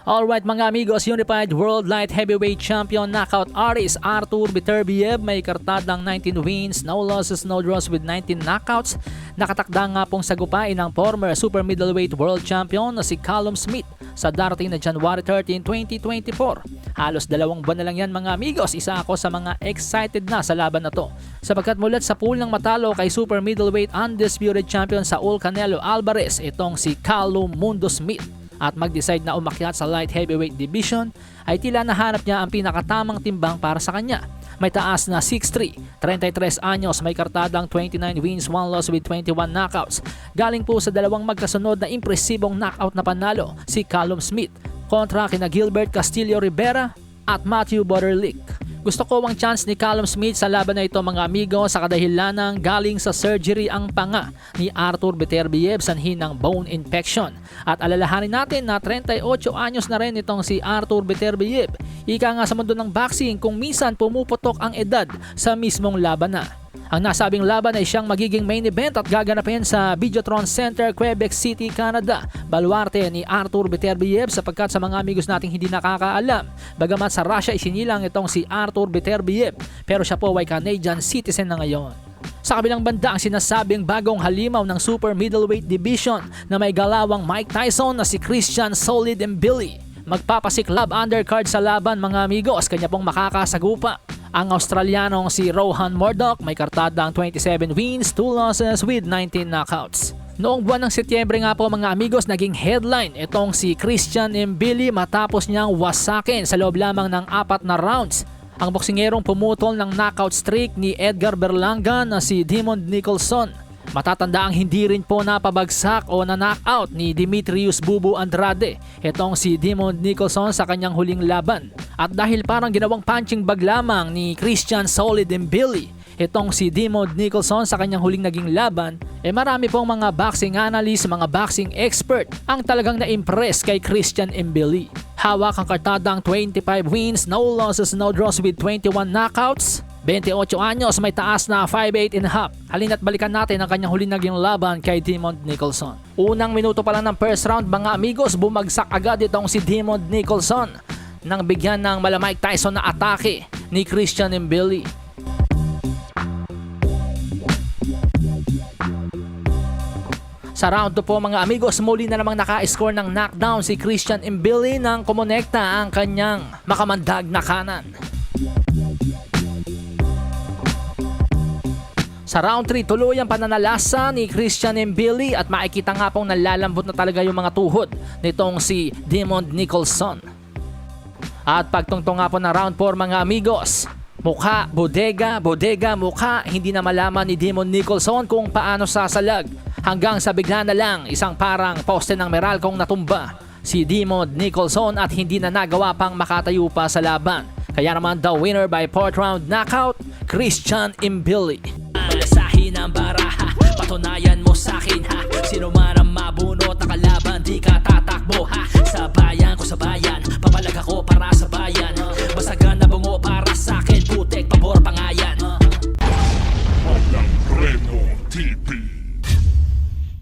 Alright mga amigos, Unified World Light Heavyweight Champion knockout artist Artur Beterbiev may kartadang 19 wins, no losses, no draws with 19 knockouts. Nakatakda nga pong sagupain ng former Super Middleweight World Champion na si Callum Smith sa darating na January 13, 2024. Halos 2 buwan na lang yan mga amigos, isa ako sa mga excited na sa laban na to. Sapagkat mulat sa pool ng matalo kay Super Middleweight Undisputed Champion Saul Canelo Alvarez, itong si Callum Mundo Smith, at mag-decide na umakyat sa light heavyweight division, ay tila nahanap niya ang pinakatamang timbang para sa kanya. May taas na 6'3", 33 anyos, may kartadang 29 wins, 1 loss with 21 knockouts. Galing po sa dalawang magkasunod na impresibong knockout na panalo si Callum Smith kontra kina Gilbert Castillo Rivera at Matthew Butterlick. Gusto ko ang chance ni Callum Smith sa laban na ito mga amigo sa kadahilanang galing sa surgery ang panga ni Artur Beterbiev sanhi ng bone infection. At alalahanin natin na 38 anyos na rin itong si Artur Beterbiev. Ika nga sa mundo ng boxing kung minsan pumuputok ang edad sa mismong laban na. Ang nasabing laban ay siyang magiging main event at gaganapin sa Videotron Center, Quebec City, Canada. Baluarte ni Artur Beterbiev sapagkat sa mga amigos nating hindi nakakaalam, bagamat sa Russia isinilang itong si Artur Beterbiev, pero siya po ay Canadian citizen na ngayon. Sa kabilang banda ang sinasabing bagong halimaw ng Super Middleweight Division na may galawang Mike Tyson na si Christian Solid Mbili. Magpapasiklab undercard sa laban mga amigos, kanya pong makakasagupa ang Australianong si Rohan Murdoch, may kartadang 27 wins, 2 losses with 19 knockouts. Noong buwan ng Setyembre nga po mga amigos, naging headline itong si Christian Mbili matapos niyang wasakin sa loob lamang ng 4 na rounds ang boksingerong pumutol ng knockout streak ni Edgar Berlanga na si Demond Nicholson. Matatanda ang hindi rin po napabagsak o na-knockout ni Demetrius Bubu Andrade, itong si Demond Nicholson sa kanyang huling laban. At dahil parang ginawang punching bag lamang ni Christian Solid Mbili itong si Demond Nicholson sa kanyang huling naging laban, marami pong mga boxing analyst, mga boxing expert ang talagang na-impress kay Christian Mbili. Hawak ang kartadang 25 wins, no losses, no draws with 21 knockouts. 28 anyos, may taas na 5'8 and a half. Halina't balikan natin ang kanyang huling naging laban kay Demond Nicholson. Unang minuto pa lang ng first round mga amigos, bumagsak agad itong si Demond Nicholson nang bigyan ng mala Mike Tyson na atake ni Christian Mbili. Sa round 2 po mga amigos, muli na namang naka-score ng knockdown si Christian Mbili nang kumonekta ang kanyang makamandag na kanan. Sa round 3, tuloy ang pananalasa ni Christian Mbili at makikita nga pong nalalambot na talaga yung mga tuhod nitong si Demond Nicholson. At pagtungtong nga po ng round 4 mga amigos, mukha, bodega, mukha, hindi na malaman ni Demond Nicholson kung paano sasalag. Hanggang sa bigla na lang isang parang poste ng Meralcong natumba si Demond Nicholson at hindi na nagawa pang makatayo pa sa laban. Kaya naman the winner by 4th round knockout, Christian Mbili. Malasahin ang baraha, patunayan mo sa'kin ha, sino man